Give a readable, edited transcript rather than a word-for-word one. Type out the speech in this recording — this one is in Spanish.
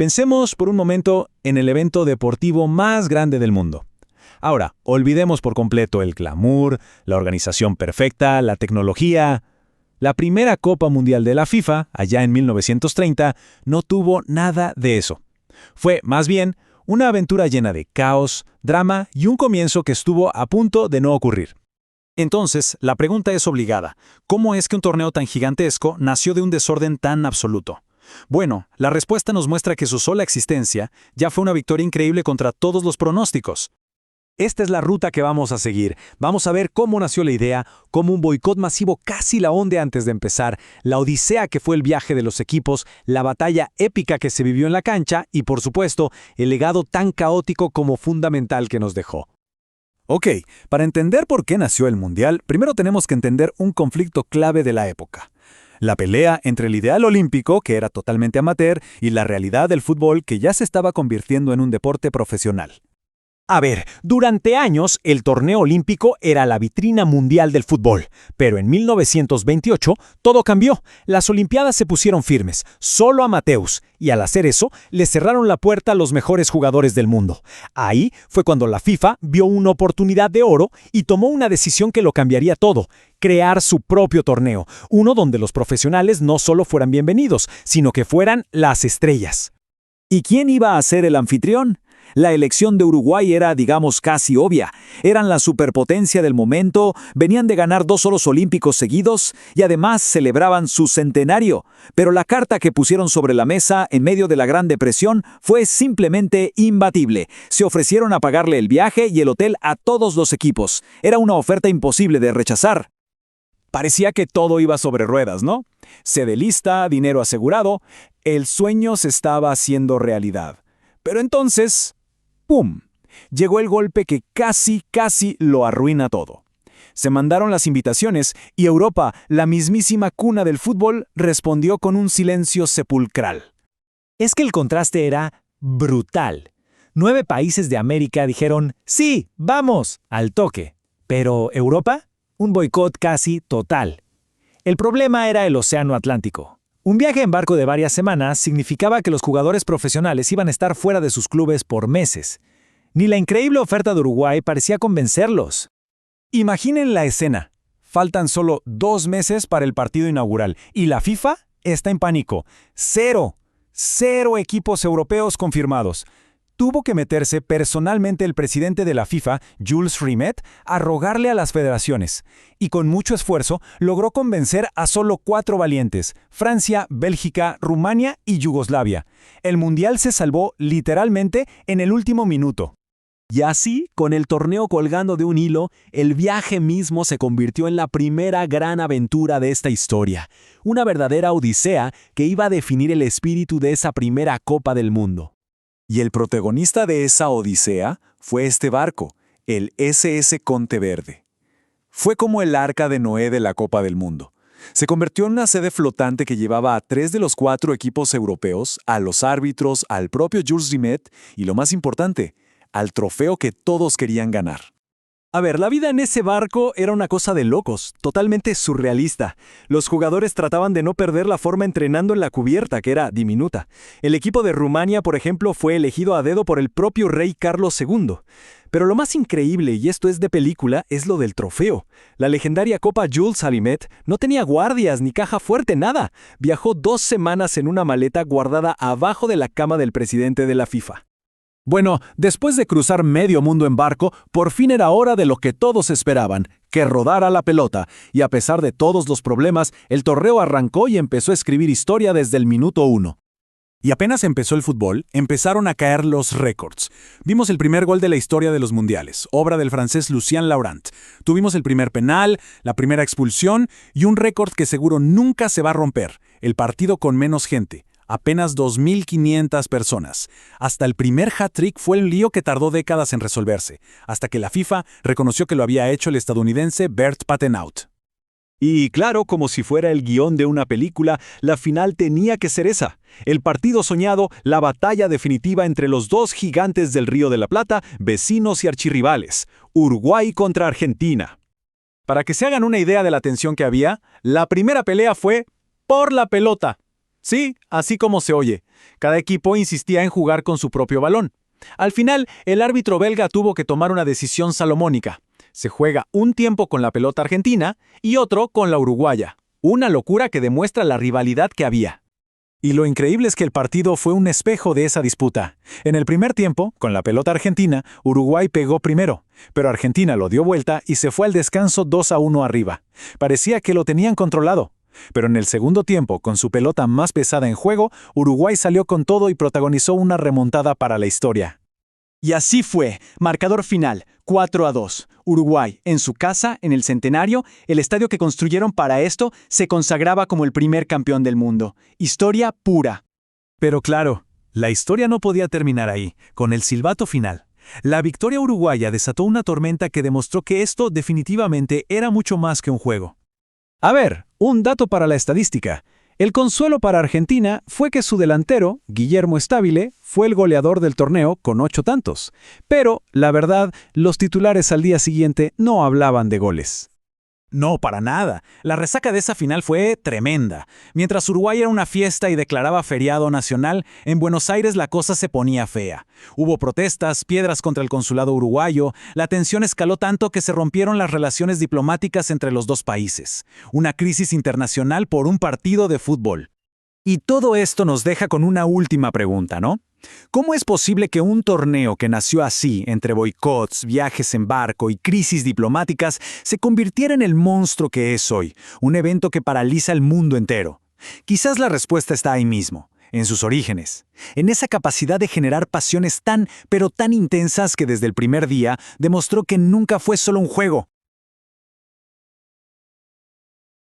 Pensemos por un momento en el evento deportivo más grande del mundo. Ahora, olvidemos por completo el glamour, la organización perfecta, la tecnología. La primera Copa Mundial de la FIFA, allá en 1930, no tuvo nada de eso. Fue, más bien, una aventura llena de caos, drama y un comienzo que estuvo a punto de no ocurrir. Entonces, la pregunta es obligada. ¿Cómo es que un torneo tan gigantesco nació de un desorden tan absoluto? Bueno, la respuesta nos muestra que su sola existencia ya fue una victoria increíble contra todos los pronósticos. Esta es la ruta que vamos a seguir. Vamos a ver cómo nació la idea, cómo un boicot masivo casi la hunde antes de empezar, la odisea que fue el viaje de los equipos, la batalla épica que se vivió en la cancha y, por supuesto, el legado tan caótico como fundamental que nos dejó. Ok, para entender por qué nació el Mundial, primero tenemos que entender un conflicto clave de la época. La pelea entre el ideal olímpico, que era totalmente amateur, y la realidad del fútbol, que ya se estaba convirtiendo en un deporte profesional. A ver, durante años el torneo olímpico era la vitrina mundial del fútbol, pero en 1928 todo cambió. Las Olimpiadas se pusieron firmes, solo amateurs, y al hacer eso le cerraron la puerta a los mejores jugadores del mundo. Ahí fue cuando la FIFA vio una oportunidad de oro y tomó una decisión que lo cambiaría todo: crear su propio torneo, uno donde los profesionales no solo fueran bienvenidos, sino que fueran las estrellas. ¿Y quién iba a ser el anfitrión? La elección de Uruguay era, digamos, casi obvia. Eran la superpotencia del momento, venían de ganar 2 oros olímpicos seguidos y además celebraban su centenario. Pero la carta que pusieron sobre la mesa en medio de la Gran Depresión fue simplemente imbatible. Se ofrecieron a pagarle el viaje y el hotel a todos los equipos. Era una oferta imposible de rechazar. Parecía que todo iba sobre ruedas, ¿no? Sede lista, dinero asegurado. El sueño se estaba haciendo realidad. Pero entonces, ¡pum!, llegó el golpe que casi lo arruina todo. Se mandaron las invitaciones y Europa, la mismísima cuna del fútbol, respondió con un silencio sepulcral. Es que el contraste era brutal. 9 países de América dijeron, ¡sí, vamos!, al toque. Pero Europa, un boicot casi total. El problema era el Océano Atlántico. Un viaje en barco de varias semanas significaba que los jugadores profesionales iban a estar fuera de sus clubes por meses. Ni la increíble oferta de Uruguay parecía convencerlos. Imaginen la escena. Faltan solo 2 meses para el partido inaugural y la FIFA está en pánico. Cero equipos europeos confirmados. Tuvo que meterse personalmente el presidente de la FIFA, Jules Rimet, a rogarle a las federaciones. Y con mucho esfuerzo logró convencer a solo 4 valientes: Francia, Bélgica, Rumania y Yugoslavia. El Mundial se salvó literalmente en el último minuto. Y así, con el torneo colgando de un hilo, el viaje mismo se convirtió en la primera gran aventura de esta historia. Una verdadera odisea que iba a definir el espíritu de esa primera Copa del Mundo. Y el protagonista de esa odisea fue este barco, el SS Conte Verde. Fue como el arca de Noé de la Copa del Mundo. Se convirtió en una sede flotante que llevaba a 3 de los 4 equipos europeos, a los árbitros, al propio Jules Rimet y, lo más importante, al trofeo que todos querían ganar. A ver, la vida en ese barco era una cosa de locos, totalmente surrealista. Los jugadores trataban de no perder la forma entrenando en la cubierta, que era diminuta. El equipo de Rumania, por ejemplo, fue elegido a dedo por el propio rey Carlos II. Pero lo más increíble, y esto es de película, es lo del trofeo. La legendaria Copa Jules Rimet no tenía guardias ni caja fuerte, nada. Viajó 2 semanas en una maleta guardada abajo de la cama del presidente de la FIFA. Bueno, después de cruzar medio mundo en barco, por fin era hora de lo que todos esperaban, que rodara la pelota, y a pesar de todos los problemas, el torneo arrancó y empezó a escribir historia desde el minuto 1. Y apenas empezó el fútbol, empezaron a caer los récords. Vimos el primer gol de la historia de los mundiales, obra del francés Lucien Laurent. Tuvimos el primer penal, la primera expulsión y un récord que seguro nunca se va a romper, el partido con menos gente. Apenas 2.500 personas. Hasta el primer hat-trick fue un lío que tardó décadas en resolverse, hasta que la FIFA reconoció que lo había hecho el estadounidense Bert Patenaude. Y claro, como si fuera el guión de una película, la final tenía que ser esa. El partido soñado, la batalla definitiva entre los 2 gigantes del Río de la Plata, vecinos y archirrivales, Uruguay contra Argentina. Para que se hagan una idea de la tensión que había, la primera pelea fue por la pelota. Sí, así como se oye. Cada equipo insistía en jugar con su propio balón. Al final, el árbitro belga tuvo que tomar una decisión salomónica. Se juega un tiempo con la pelota argentina y otro con la uruguaya. Una locura que demuestra la rivalidad que había. Y lo increíble es que el partido fue un espejo de esa disputa. En el primer tiempo, con la pelota argentina, Uruguay pegó primero, pero Argentina lo dio vuelta y se fue al descanso 2-1 arriba. Parecía que lo tenían controlado. Pero en el segundo tiempo, con su pelota más pesada en juego, Uruguay salió con todo y protagonizó una remontada para la historia. Y así fue, marcador final, 4-2. Uruguay, en su casa, en el Centenario, el estadio que construyeron para esto, se consagraba como el primer campeón del mundo. Historia pura. Pero claro, la historia no podía terminar ahí, con el silbato final. La victoria uruguaya desató una tormenta que demostró que esto definitivamente era mucho más que un juego. A ver, un dato para la estadística. El consuelo para Argentina fue que su delantero, Guillermo Stabile, fue el goleador del torneo con 8 tantos. Pero, la verdad, los titulares al día siguiente no hablaban de goles. No, para nada. La resaca de esa final fue tremenda. Mientras Uruguay era una fiesta y declaraba feriado nacional, en Buenos Aires la cosa se ponía fea. Hubo protestas, piedras contra el consulado uruguayo, la tensión escaló tanto que se rompieron las relaciones diplomáticas entre los dos países. Una crisis internacional por un partido de fútbol. Y todo esto nos deja con una última pregunta, ¿no? ¿Cómo es posible que un torneo que nació así, entre boicots, viajes en barco y crisis diplomáticas, se convirtiera en el monstruo que es hoy, un evento que paraliza el mundo entero? Quizás la respuesta está ahí mismo, en sus orígenes, en esa capacidad de generar pasiones tan, pero tan intensas que desde el primer día demostró que nunca fue solo un juego,